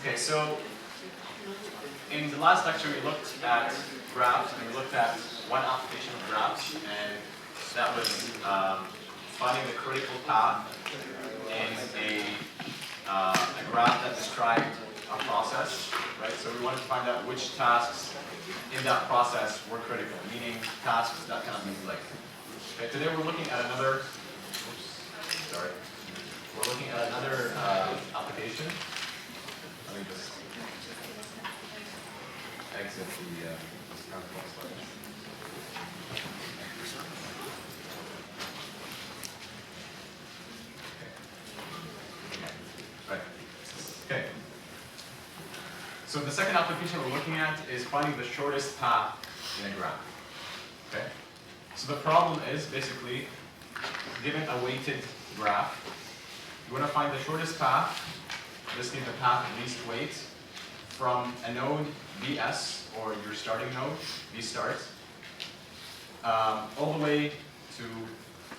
Okay, so in the last lecture we looked at graphs, and we looked at one application of graphs, and that was finding the critical path in a graph that described a process, right? So we wanted to find out which tasks in that process were critical, meaning tasks that cannot be linked. Okay, today we're looking at another, we're looking at another application. Let me just exit the conference slide. Okay. So the second application we're looking at is finding the shortest path in a graph. Okay. So the problem is basically, given a weighted graph, you want to find the shortest path, this means the path of least weight, from a node Vs, or your starting node, V start, all the way to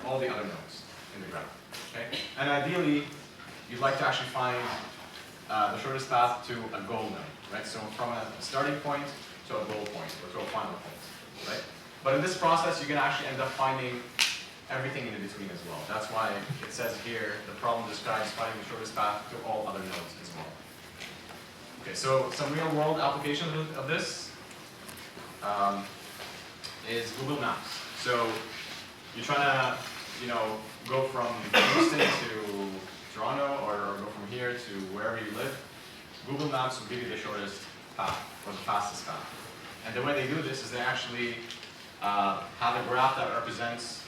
all the other nodes in the graph. Okay? And ideally, you'd like to actually find the shortest path to a goal node, right? So from a starting point to a goal point, or to a final point, right? But in this process, you can actually end up finding everything in between as well. That's why it says here, the problem describes finding the shortest path to all other nodes as well. Okay, so some real-world applications of this is Google Maps. So you're trying to, go from Houston to Toronto, or go from here to wherever you live. Google Maps will give you the shortest path, or the fastest path. And the way they do this is they actually have a graph that represents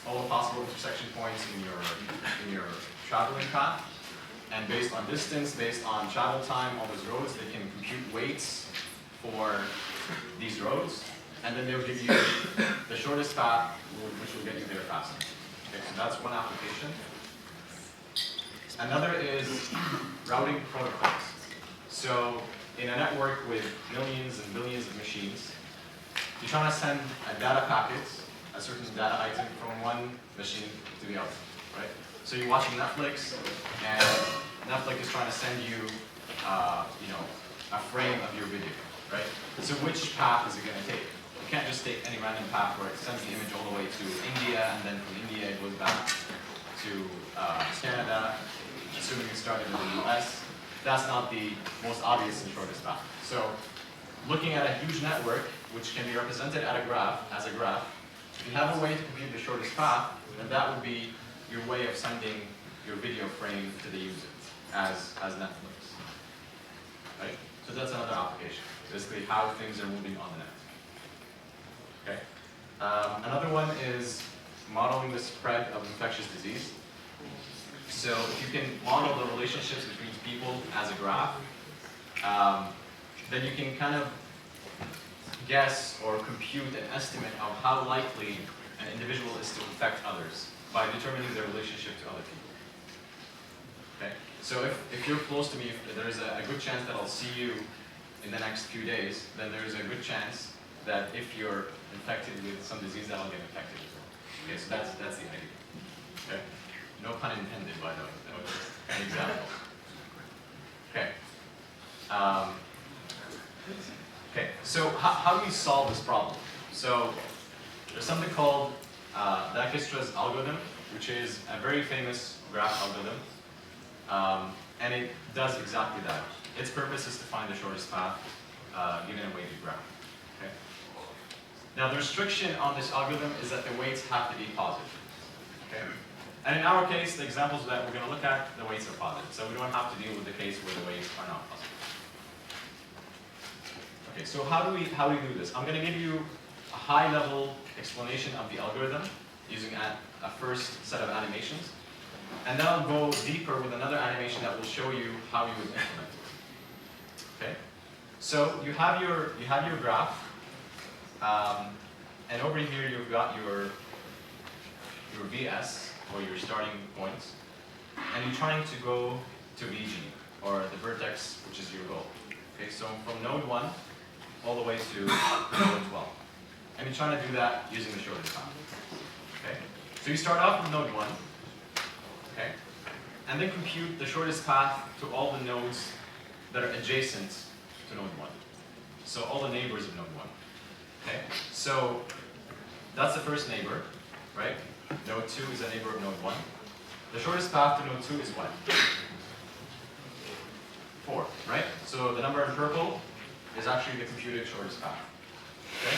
all the possible intersection points in your traveling path. And based on distance, based on travel time, all those roads, they can compute weights for these roads. And then they'll give you the shortest path, which will get you there faster. Okay, so that's one application. Another is routing protocols. So in a network with millions and billions of machines, you're trying to send a data packet, a certain data item, from one machine to the other, right? So you're watching Netflix, and Netflix is trying to send you, a frame of your video, right? So which path is it going to take? You can't just take any random path where it sends the image all the way to India, and then from India it goes back to Canada, assuming it started in the US. That's not the most obvious and shortest path. So looking at a huge network, which can be represented as a graph, if you have a way to compute the shortest path, then that would be your way of sending your video frame to the user as Netflix. Right? So that's another application, basically how things are moving on the net. Okay. Another one is modeling the spread of infectious disease. So if you can model the relationships between people as a graph, then you can kind of guess or compute an estimate of how likely an individual is to infect others by determining their relationship to other people. Okay? So if you're close to me, if there's a good chance that I'll see you in the next few days, then there's a good chance that if you're infected with some disease, that I'll get infected as well. Okay, so that's the idea. Okay? No pun intended, by the way. That was just an example. Okay. Okay, so how do you solve this problem? So there's something called Dijkstra's algorithm, which is a very famous graph algorithm, and it does exactly that. Its purpose is to find the shortest path given a weighted graph. Okay. Now the restriction on this algorithm is that the weights have to be positive. Okay. And in our case, the examples that we're going to look at, the weights are positive, so we don't have to deal with the case where the weights are not positive. Okay, so how do we do this? I'm going to give you a high-level explanation of the algorithm using a first set of animations, and then I'll go deeper with another animation that will show you how you would implement it. Okay, so you have your graph, and over here you've got your VS, or your starting points, and you're trying to go to VG, or the vertex, which is your goal. Okay, so from node 1 all the way to node 12. And you're trying to do that using the shortest path. Okay? So you start off with node 1, okay? And then compute the shortest path to all the nodes that are adjacent to node 1. So all the neighbors of node 1. Okay? So that's the first neighbor, right? Node 2 is a neighbor of node 1. The shortest path to node 2 is what? 4, right? So the number in purple is actually the computed shortest path. Okay?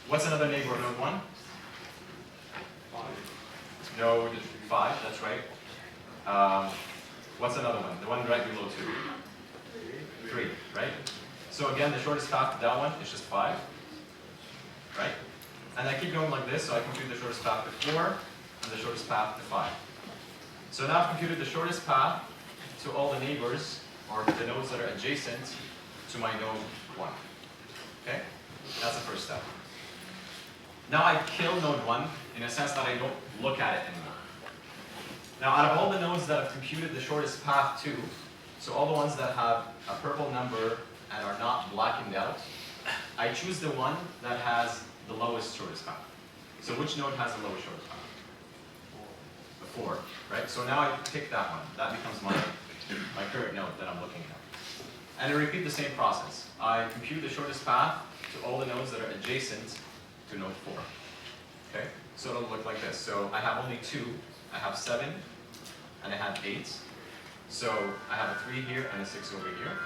What's another neighbor of node 1? Node 5, that's right. What's another one? The one right below 2? 3, right? So again, the shortest path to that one is just 5, right? And I keep going like this, so I compute the shortest path to 4 and the shortest path to 5. So now I've computed the shortest path to all the neighbors, or the nodes that are adjacent to my node 1. Okay? That's the first step. Now I kill node 1 in a sense that I don't look at it anymore. Now out of all the nodes that I've computed the shortest path to, so all the ones that have a purple number and are not blackened out, I choose the one that has the lowest shortest path. So which node has the lowest shortest path? The 4, right? So now I pick that one. That becomes my current node that I'm looking at. And I repeat the same process. I compute the shortest path to all the nodes that are adjacent to node 4. Okay? So it'll look like this. So I have only 2. I have 7, and I have 8. So I have a 3 here and a 6 over here.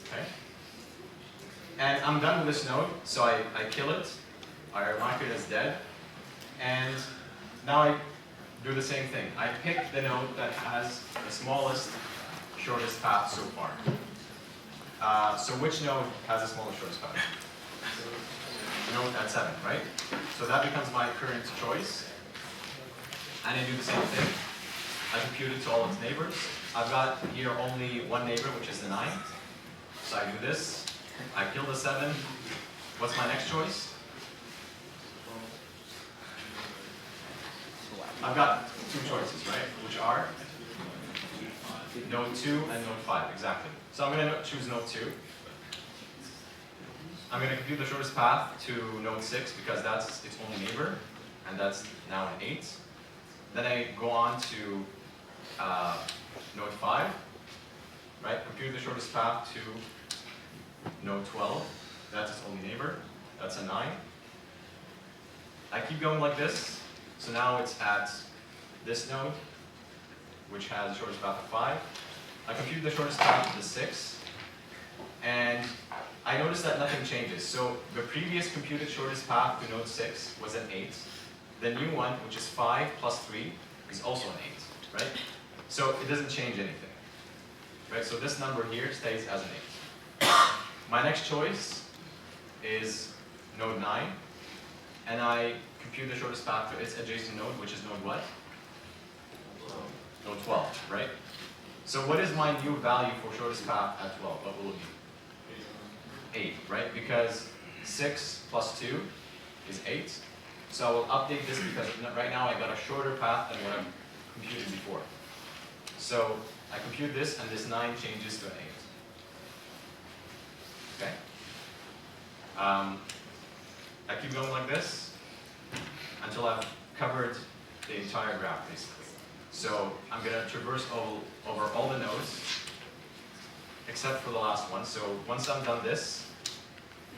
Okay? And I'm done with this node, so I kill it. I mark it as dead. And now I do the same thing. I pick the node that has the smallest, shortest path so far. So which node has the smallest, shortest path? Node at 7, right? So that becomes my current choice. And I do the same thing. I compute it to all its neighbors. I've got here only one neighbor, which is the 9. So I do this. I kill the 7. What's my next choice? I've got 2 choices, right? Which are node 2 and node 5, exactly. So I'm going to choose node 2. I'm going to compute the shortest path to node 6 because that's its only neighbor, and that's now an 8. Then I go on to node 5, right? Compute the shortest path to node 12. That's its only neighbor. That's a 9. I keep going like this. So now it's at this node, which has the shortest path of 5. I compute the shortest path to the 6. And I notice that nothing changes. So the previous computed shortest path to node 6 was an 8. The new one, which is 5 plus 3, is also an 8, right? So it doesn't change anything, right? So this number here stays as an 8. My next choice is node 9, and I compute the shortest path to its adjacent node, which is node what? Node 12, right? So what is my new value for shortest path at 12? What will it be? 8, right? Because 6 plus 2 is 8. So I will update this because right now I got a shorter path than what I've computed before. So I compute this, and this 9 changes to an 8. Okay? I keep going like this until I've covered the entire graph, basically. So I'm going to traverse over all the nodes, except for the last one. So once I'm done this,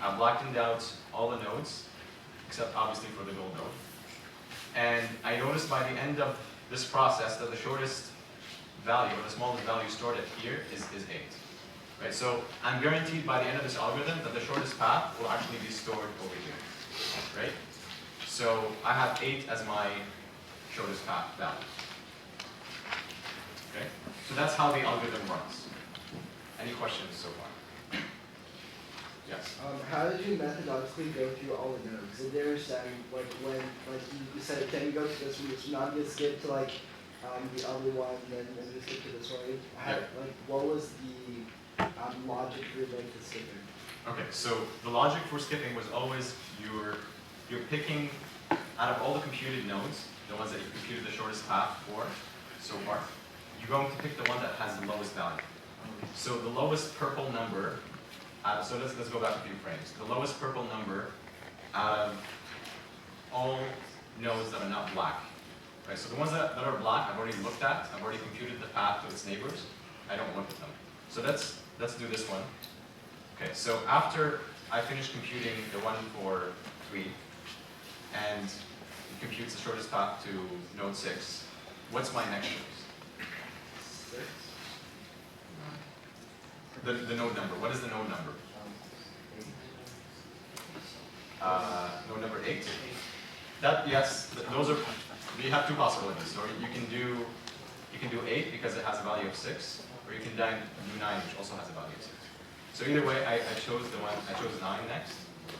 I've blackened out all the nodes, except obviously for the gold node. And I noticed by the end of this process that the shortest value, or the smallest value stored at here is 8. Right? So I'm guaranteed by the end of this algorithm that the shortest path will actually be stored over here. Right? So I have 8 as my shortest path value. Okay? So that's how the algorithm runs. Any questions so far? Yes. How did you methodologically go through all the nodes? Is there when you said, can you go to this one, so not just skip to the other one, and then just skip to this one? What was the logic for the skipping? Okay, so the logic for skipping was always you're picking out of all the computed nodes, the ones that you computed the shortest path for so far, you're going to pick the one that has the lowest value. So the lowest purple number. So let's go back a few frames. The lowest purple number out of all nodes that are not black. Right? So the ones that are black, I've already looked at. I've already computed the path to its neighbors. I don't look at them. So let's do this one. Okay, so after I finish computing the one for 3, and it computes the shortest path to node 6, what's my next choice? 6. The node number. What is the node number? 8. Node number 8. That, yes, those are. We have two possibilities. So you can do 8 because it has a value of 6, or you can do 9, which also has a value of 6. So either way, I chose 9 next,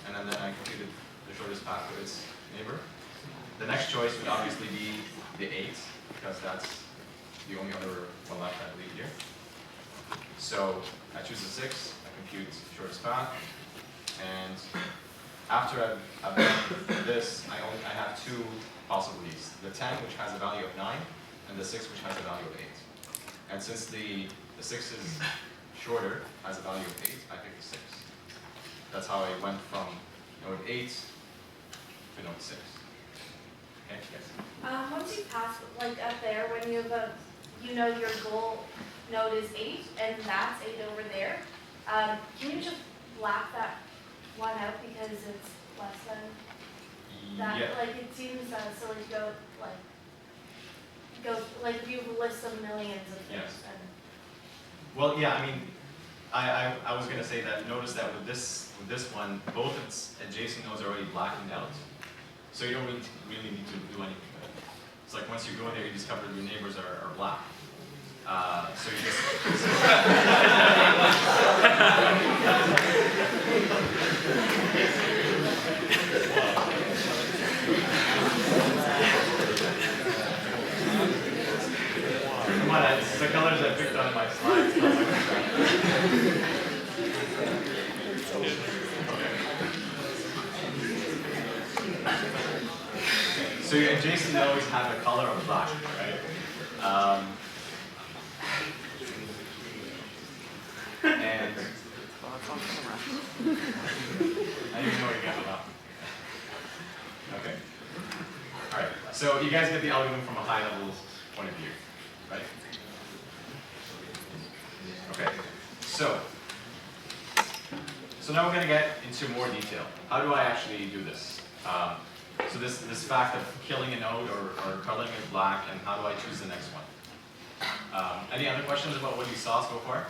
and then I computed the shortest path to its neighbor. The next choice would obviously be the 8, because that's the only other one left, I believe, here. So I choose the 6, I compute the shortest path, and after I've done this, I have two possibilities. The 10, which has a value of 9, and the 6, which has a value of 8. And since the 6 is shorter, has a value of 8, I pick the 6. That's how I went from node 8 to node 6. Okay, yes? Once you pass, like up there, when you have your goal node is 8, and that's 8 over there, can you just black that one out because it's less than that? Yeah. Like, it seems silly to go, like, if you list of millions of things. Yes. Well, yeah, I mean, I was gonna say that. Notice that with this one, both its adjacent nodes are already blackened out, so you don't really need to do anything with it. It's like once you go there, you discover your neighbors are black. So you just. Come on, it's the colors I picked on my slides. So your adjacent nodes have a color of black, right? And I didn't know you guys about. Okay. All right. So you guys get the algorithm from a high-level point of view, right? Okay. So now we're going to get into more detail. How do I actually do this? So this fact of killing a node or coloring it black, and how do I choose the next one? Any other questions about what you saw so far?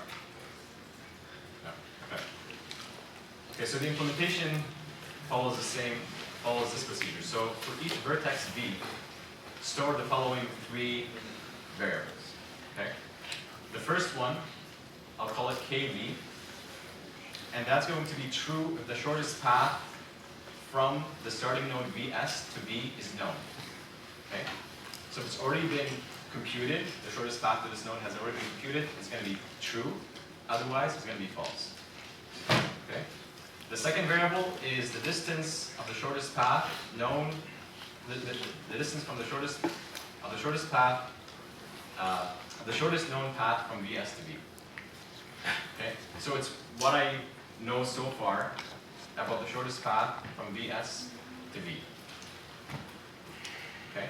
No. Okay. Okay. So the implementation follows this procedure. So for each vertex v, store the following 3 variables. Okay. The first one, I'll call it kv, and that's going to be true if the shortest path from the starting node vs to v is known. Okay. So if it's already been computed, the shortest path to this node has already been computed, it's going to be true. Otherwise, it's going to be false. Okay. The second variable is the distance of the shortest path known, the distance from the shortest path, the shortest known path from vs to v. Okay. So it's what I know so far about the shortest path from vs to v. Okay.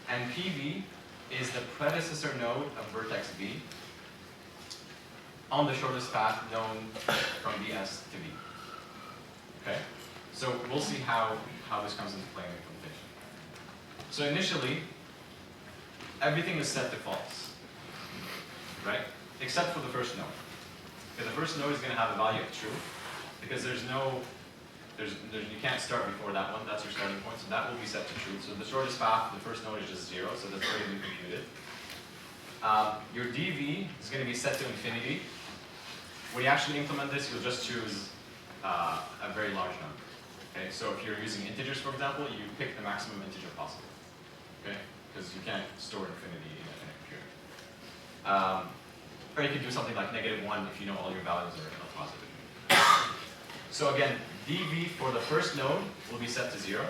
And pv is the predecessor node of vertex v on the shortest path known from vs to v. Okay? So we'll see how this comes into play in implementation. So initially, everything is set to false, right? Except for the first node. Okay, the first node is going to have a value of true, because you can't start before that one. That's your starting point, so that will be set to true. So the shortest path, the first node is just 0, so that's already been computed. Your dv is going to be set to infinity. When you actually implement this, you'll just choose a very large number. Okay, so if you're using integers, for example, you pick the maximum integer possible. Okay, because you can't store infinity in a computer. Or you could do something like -1 if you know all your values are in a positive. So again, dv for the first node will be set to 0,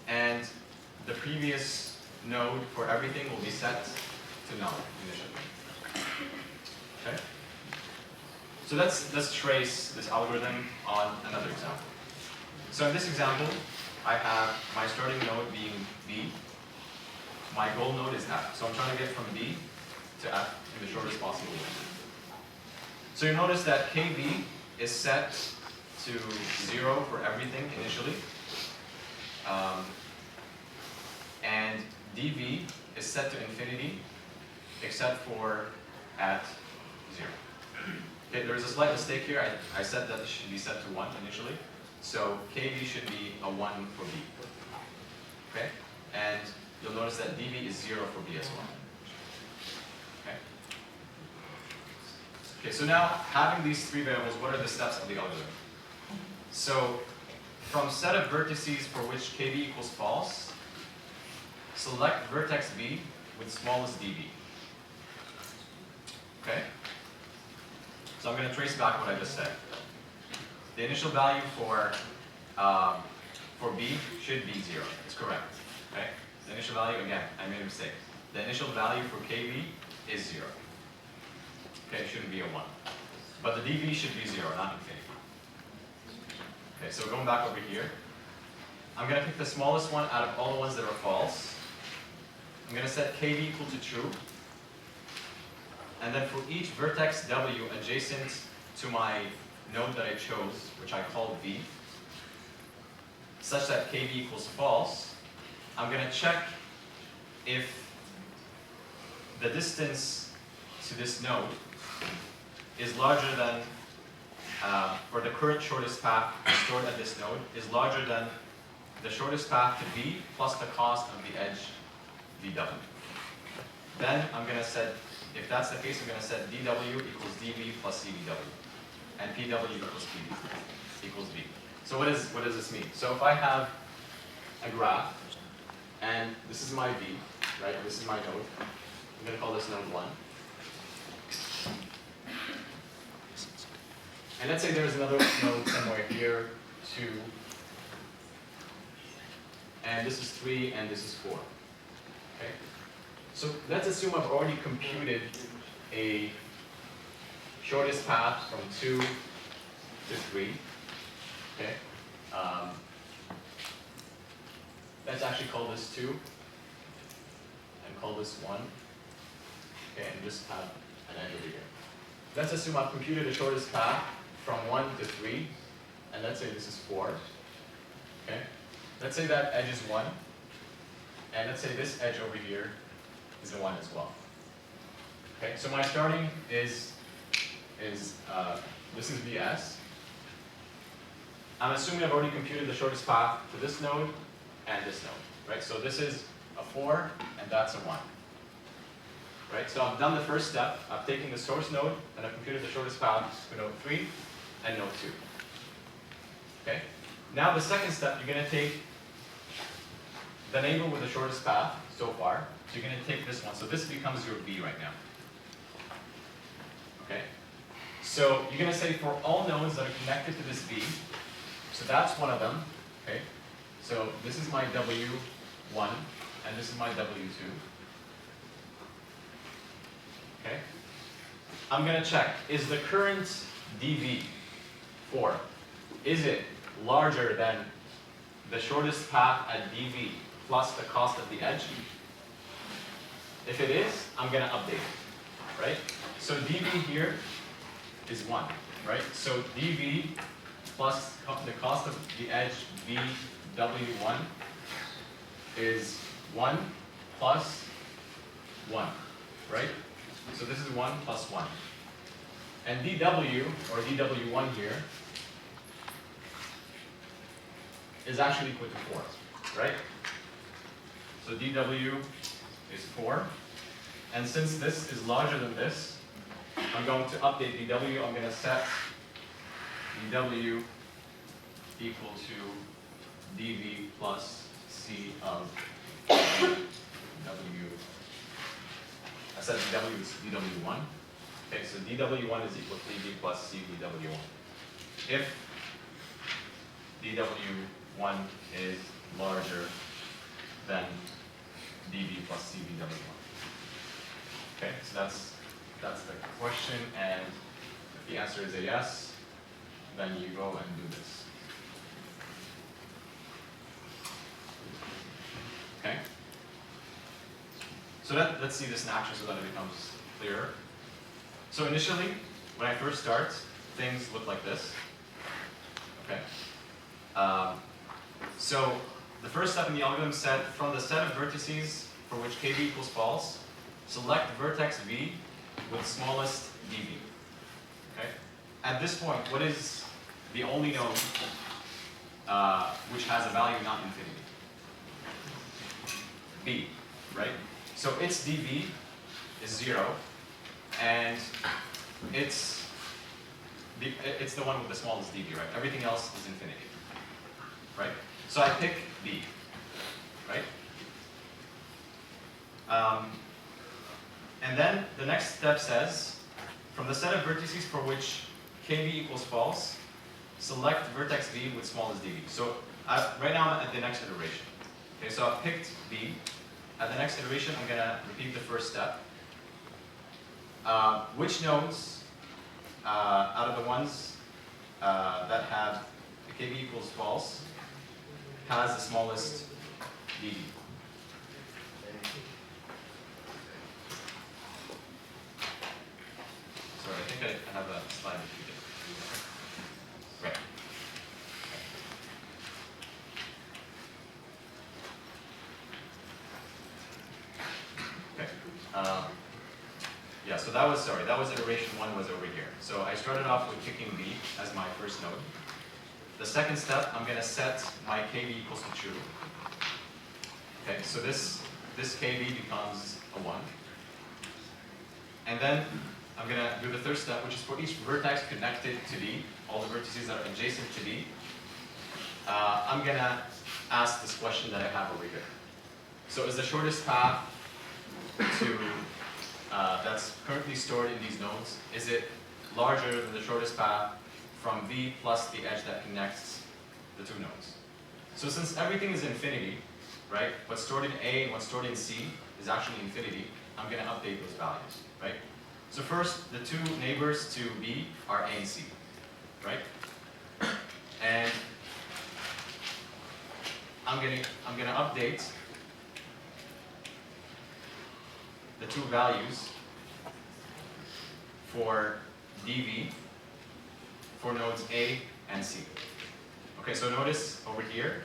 and the previous node for everything will be set to null initially. Okay. So let's trace this algorithm on another example. So in this example, I have my starting node being B. My goal node is F. So I'm trying to get from B to f in the shortest possible way. So you notice that kv is set to 0 for everything initially, and dv is set to infinity except for at 0. Okay, there's a slight mistake here. I said that it should be set to 1 initially, so kv should be a 1 for b. Okay, and you'll notice that dv is 0 for b as well. Okay. Okay, so now having these three variables, what are the steps of the algorithm? So from set of vertices for which kv equals false, select vertex b with smallest dv. Okay? So I'm going to trace back what I just said. The initial value for b should be 0. It's correct. Okay? The initial value, again, I made a mistake. The initial value for kv is 0. Okay, it shouldn't be a 1. But the dv should be 0, not infinity. Okay, so going back over here, I'm going to pick the smallest one out of all the ones that are false. I'm going to set kv equal to true. And then for each vertex w adjacent to my node that I chose, which I call v, such that kv equals false, I'm going to check if the distance to this node is larger than, or the current shortest path stored at this node is larger than the shortest path to b plus the cost of the edge dw. Then I'm going to set, if that's the case, I'm going to set dw equals dv plus cdw, and pw equals pv equals v. So what does this mean? So if I have a graph, and this is my v, right? This is my node. I'm going to call this node 1. And let's say there's another node somewhere here, 2, and this is 3, and this is 4. Okay? So let's assume I've already computed a shortest path from 2 to 3. Okay? Let's actually call this 2, and call this 1. Okay, and just have an edge over here. Let's assume I've computed the shortest path from 1 to 3, and let's say this is 4. Okay? Let's say that edge is 1, and let's say this edge over here is a 1 as well. Okay, so my starting is this is Vs. I'm assuming I've already computed the shortest path to this node and this node, right? So this is a 4, and that's a 1. Right, so I've done the first step. I've taken the source node, and I've computed the shortest path to node 3 and node 2. Okay? Now the second step, you're going to take the neighbor with the shortest path so far. So you're going to take this one. So this becomes your V right now. Okay? So you're going to say for all nodes that are connected to this V, so that's one of them. Okay? So this is my W1, and this is my W2. Okay? I'm going to check, is the current dv, 4, is it larger than the shortest path at dv plus the cost of the edge? If it is, I'm going to update it, right? So dv here is 1, right? So dv plus the cost of the edge vw1 is 1 plus 1, right? So this is 1 plus 1. And dw, or dw1 here, is actually equal to 4, right? So dw is 4. And since this is larger than this, I'm going to update dw. I'm going to set dw equal to dv plus c of dw. I said dw is dw1. Okay, so dw1 is equal to dv plus c dw1. If dw1 is larger than dv plus c dw1. Okay, so that's the question, and if the answer is a yes, then you go and do this. Okay? So let's see this in action so that it becomes clearer. So initially, when I first start, things look like this. Okay. So the first step in the algorithm said from the set of vertices for which kb equals false, select vertex v with smallest dv. Okay. At this point, what is the only node which has a value not infinity? B, right? So its dv is 0, and it's the one with the smallest dv, right? Everything else is infinity, right? So I pick B, right? And then the next step says, from the set of vertices for which kb equals false, select vertex v with smallest dv. So right now I'm at the next iteration. Okay, so I've picked B. At the next iteration, I'm going to repeat the first step. Which nodes out of the ones that have the kb equals false has the smallest dv? Sorry, I think I have a slide repeated. Right. Okay. Yeah, so that was iteration 1 was over here. So I started off with picking B as my first node. The second step, I'm going to set my kb equals to true. Okay, so this kb becomes a 1. And then I'm going to do the third step, which is for each vertex connected to D, all the vertices that are adjacent to D, I'm going to ask this question that I have over here. So is the shortest path to that's currently stored in these nodes, is it larger than the shortest path from V plus the edge that connects the two nodes? So since everything is infinity, right, what's stored in A and what's stored in C is actually infinity, I'm going to update those values, right? So first, the two neighbors to B are A and C, right? And I'm gonna update the two values for dv for nodes A and C. Okay, so notice over here.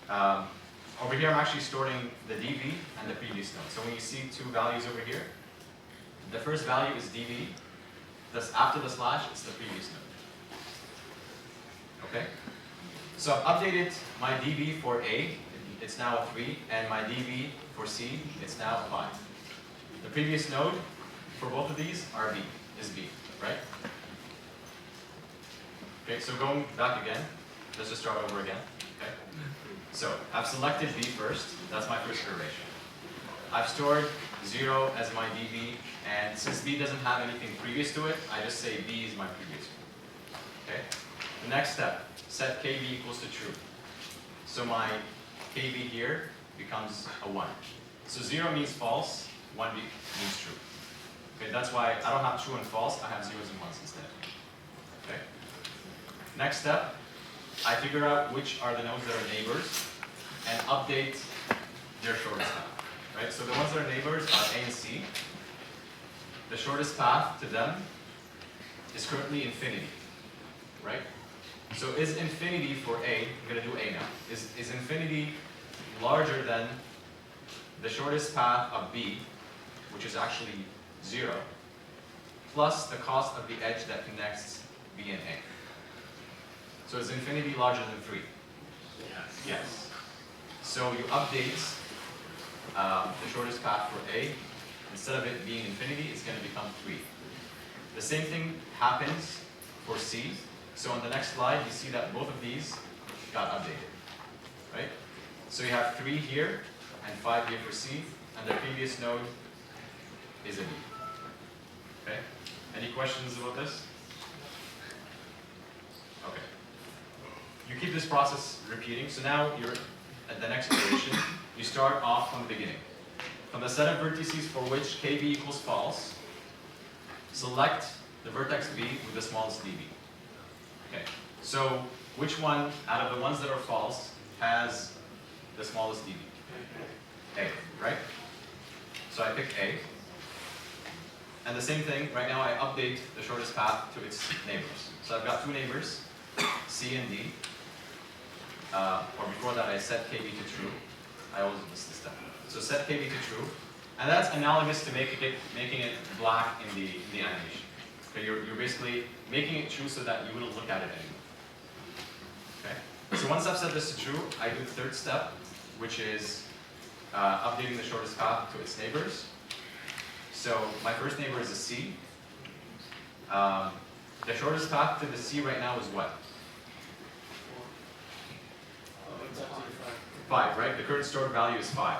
Over here, I'm actually storing the dv and the previous node. So when you see two values over here, the first value is dv. Thus, after the slash, it's the previous node. Okay? So I've updated my dv for A, it's now a 3, and my dv for C, it's now a 5. The previous node for both of these is B, right? Okay, so going back again, let's just start over again. Okay? So I've selected B first, that's my first iteration. I've stored 0 as my dv, and since B doesn't have anything previous to it, I just say B is my previous one. Okay? The next step, set kb equals to true. So my kb here becomes a 1. So 0 means false, 1 means true. Okay, that's why I don't have true and false, I have zeros and ones instead. Okay? Next step, I figure out which are the nodes that are neighbors and update their shortest path. Right? So the ones that are neighbors are A and C. The shortest path to them is currently infinity. Right? So is infinity for A, I'm going to do A now, is infinity larger than the shortest path of B, which is actually 0, plus the cost of the edge that connects B and A. So is infinity larger than 3? Yes. Yes. So you update the shortest path for A. Instead of it being infinity, it's going to become 3. The same thing happens for C. So on the next slide, you see that both of these got updated, right? So you have 3 here and 5 here for C, and the previous node is a B. Okay? Any questions about this? Okay. You keep this process repeating. So now you're at the next iteration. You start off from the beginning. From the set of vertices for which kb equals false, select the vertex B with the smallest dv. Okay, so which one out of the ones that are false has the smallest dv? A, right? So I pick A. And the same thing, right now I update the shortest path to its neighbors. So I've got two neighbors, C and D. Or before that I set KB to true. I always miss this step. So set KB to true. And that's analogous to making it black in the animation. Okay, you're basically making it true so that you wouldn't look at it anymore. Okay? So once I've set this to true, I do the third step, which is updating the shortest path to its neighbors. So my first neighbor is a C. The shortest path to the C right now is what? 5, right? The current stored value is 5.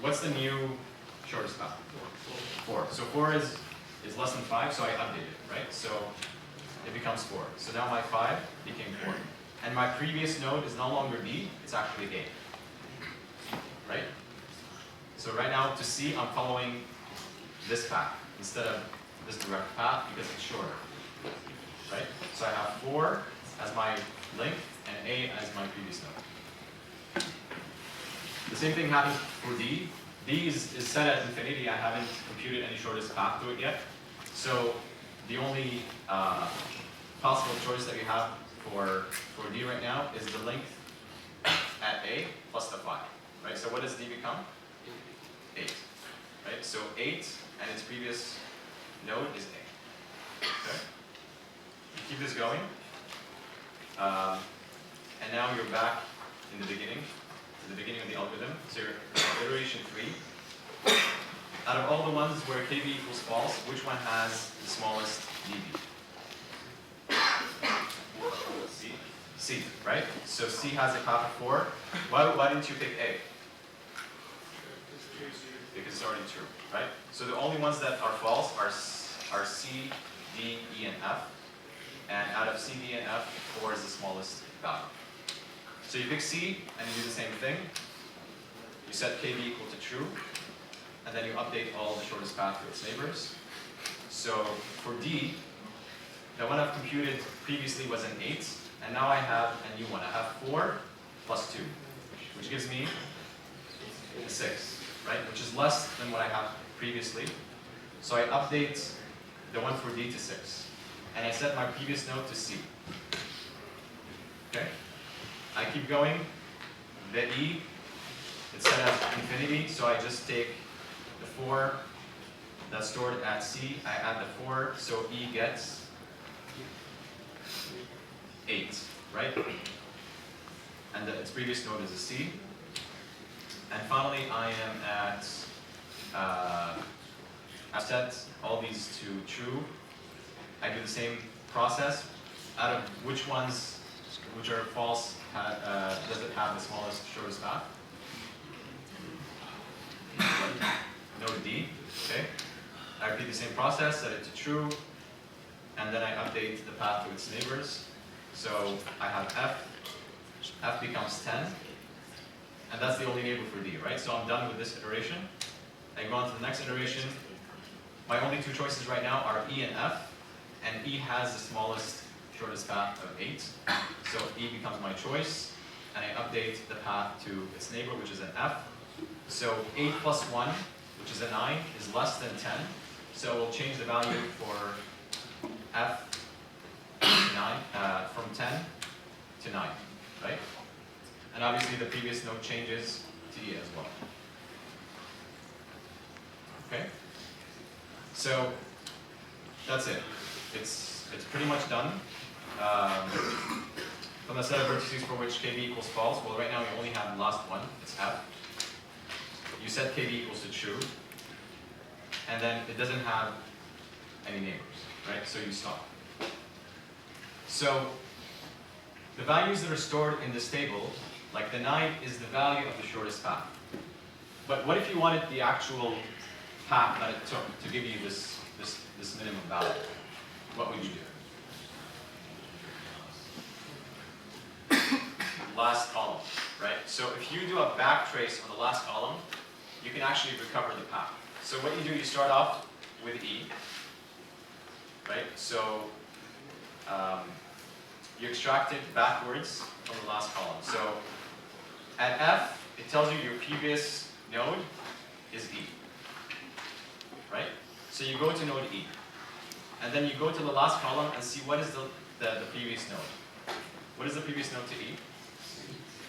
What's the new shortest path? 4. So 4 is less than 5, so I update it, right? So it becomes 4. So now my 5 became 4. And my previous node is no longer D, it's actually A. Right? So right now to C, I'm following this path instead of this direct path because it's shorter. Right? So I have 4 as my length and A as my previous node. The same thing happens for D. D is set at infinity. I haven't computed any shortest path to it yet. So the only possible choice that we have for D right now is the length at A plus the 5. Right? So what does D become? 8. Right? So 8 and its previous node is A. Okay? You keep this going. And now you're back in the beginning of the algorithm. So you're at iteration 3. Out of all the ones where KB equals false, which one has the smallest dB? C, right? So C has a path of 4. Why didn't you pick A? Because it's already true, right? So the only ones that are false are C, D, E, and F. And out of C, D, and F, 4 is the smallest value. So you pick C, and you do the same thing. You set KB equal to true, and then you update all the shortest path to its neighbors. So for D, the one I've computed previously was an 8, and now I have a new one. I have 4 plus 2, which gives me a 6, right? Which is less than what I had previously. So I update the one for D to 6, and I set my previous node to C. Okay? I keep going. The E, it's set at infinity, so I just take the 4 that's stored at C, I add the 4, so E gets 8, right? And its previous node is a C. And finally, I am at, I've set all these to true. I do the same process. Out of which ones, which are false, does it have the smallest, shortest path? Node D, okay? I repeat the same process, set it to true, and then I update the path to its neighbors. So I have F becomes 10, and that's the only neighbor for D, right? So I'm done with this iteration. I go on to the next iteration. My only two choices right now are E and F, and E has the smallest, shortest path of 8. So E becomes my choice, and I update the path to its neighbor, which is an F. So 8 plus 1, which is a 9, is less than 10. So we'll change the value for F to 9, from 10 to 9, right? And obviously the previous node changes to E as well. Okay? So that's it. It's pretty much done. From the set of vertices for which KB equals false, well, right now we only have the last one, it's F. You set KB equals to true, and then it doesn't have any neighbors, right? So you stop. So the values that are stored in this table, like the 9 is the value of the shortest path. But what if you wanted the actual path that it took to give you this minimum value? What would you do? Last column, right? So if you do a back trace on the last column, you can actually recover the path. So what you do, you start off with E, right? So you extract it backwards from the last column. So at F, it tells you your previous node is E, right? So you go to node E. And then you go to the last column and see what is the previous node. What is the previous node to E?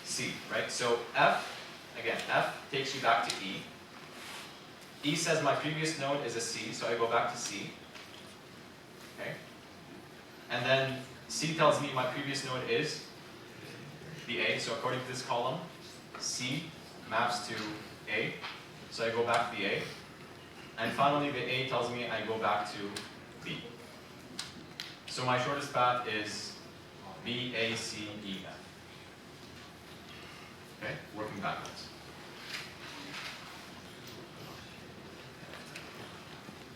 C, right? So F, again, F takes you back to E. E says my previous node is a C, so I go back to C. Okay? And then C tells me my previous node is the A, so according to this column, C maps to A, so I go back to the A. And finally, the A tells me I go back to B. So my shortest path is B, A, C, E, F. Okay, working backwards.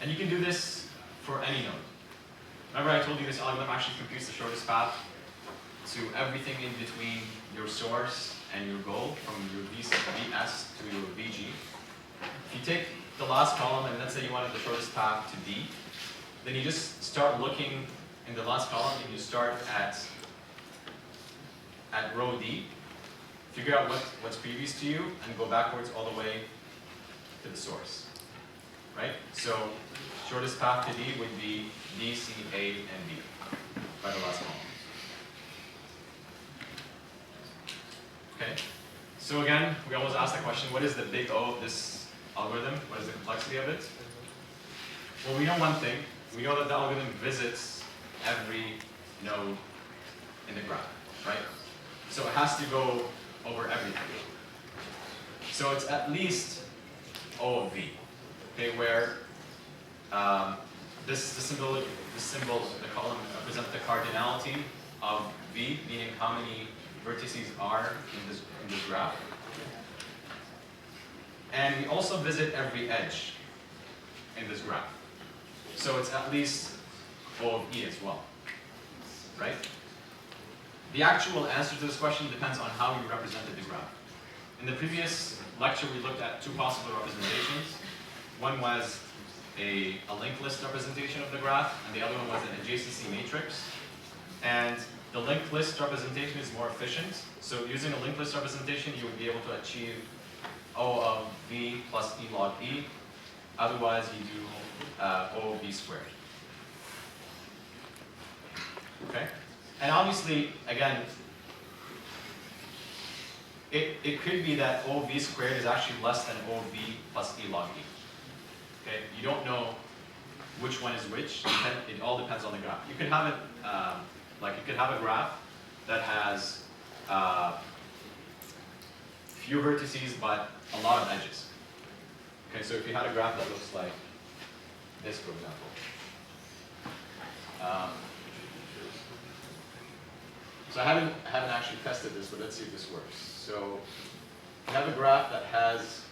And you can do this for any node. Remember I told you this algorithm actually computes the shortest path to everything in between your source and your goal, from your VS to your VG. If you take the last column and let's say you wanted the shortest path to D, then you just start looking in the last column and you start at row D, figure out what's previous to you, and go backwards all the way to the source. Right? So shortest path to D would be D, C, A, and B by the last column. Okay? So again, we always ask the question, what is the big O of this algorithm? What is the complexity of it? Well, we know one thing. We know that the algorithm visits every node in the graph, right? So it has to go over everything. So it's at least O of V, okay, where the symbol, the column represents the cardinality of V, meaning how many vertices are in this graph. And we also visit every edge in this graph. So it's at least O of E as well, right? The actual answer to this question depends on how you represented the graph. In the previous lecture, we looked at two possible representations. One was a linked list representation of the graph, and the other one was an adjacency matrix. And the linked list representation is more efficient. So using a linked list representation, you would be able to achieve O of V plus E log E. Otherwise, you do O of V squared. Okay? And obviously, again, it could be that O of V squared is actually less than O of V plus E log E. Okay? You don't know which one is which. It all depends on the graph. You could have it, like you could have a graph that has few vertices but a lot of edges. Okay, so if you had a graph that looks like this, for example. So I haven't actually tested this, but let's see if this works. So you have a graph that has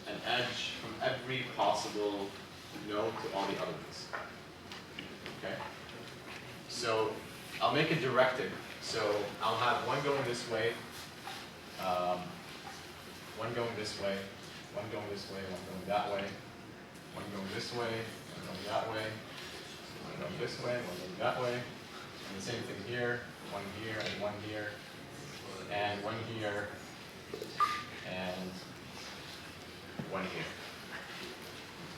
an edge from every possible node to all the other ones. Okay? So I'll make it directed. So I'll have one going this way, one going this way, one going this way, one going that way, one going this way, one going that way, one going this way, one going that way. And the same thing here, and one here, and one here, and one here.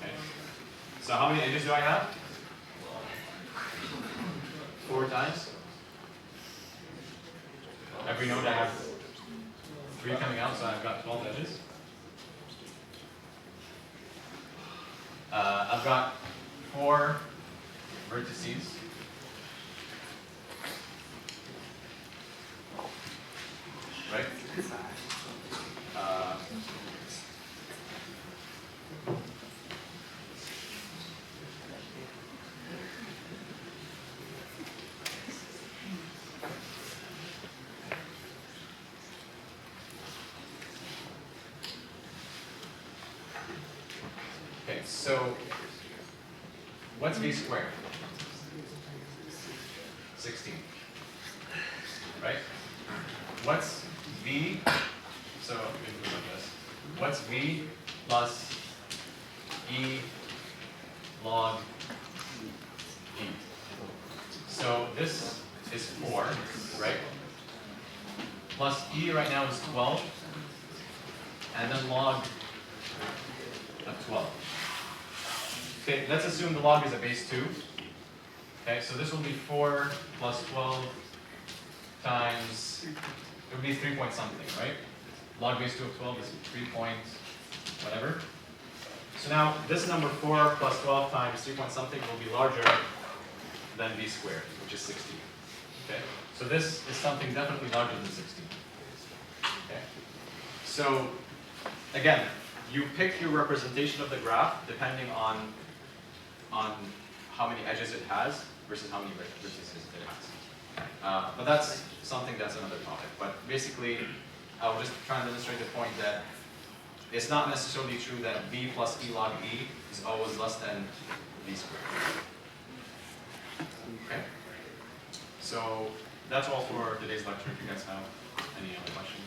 Okay. So how many edges do I have? 4 times. Every node I have 3 coming out, so I've got 12 edges. I've got 4 vertices. Right? Okay, so what's V squared? 16. Right? What's V? So we can do it like this. What's V plus E log E? So this is 4, right? Plus E right now is 12, and then log of 12. Okay, let's assume the log is a base 2. Okay, so this will be 4 plus 12 times, it would be 3 point something, right? Log base 2 of 12 is 3 point whatever. So now this number 4 plus 12 times 3 point something will be larger than b squared, which is 16. Okay, so this is something definitely larger than 16. Okay, so again, you pick your representation of the graph depending on how many edges it has versus how many vertices it has. But that's something that's another topic. But basically, I'll just try and demonstrate the point that it's not necessarily true that b plus e log e is always less than b squared. Okay? So that's all for today's lecture. If you guys have any other questions.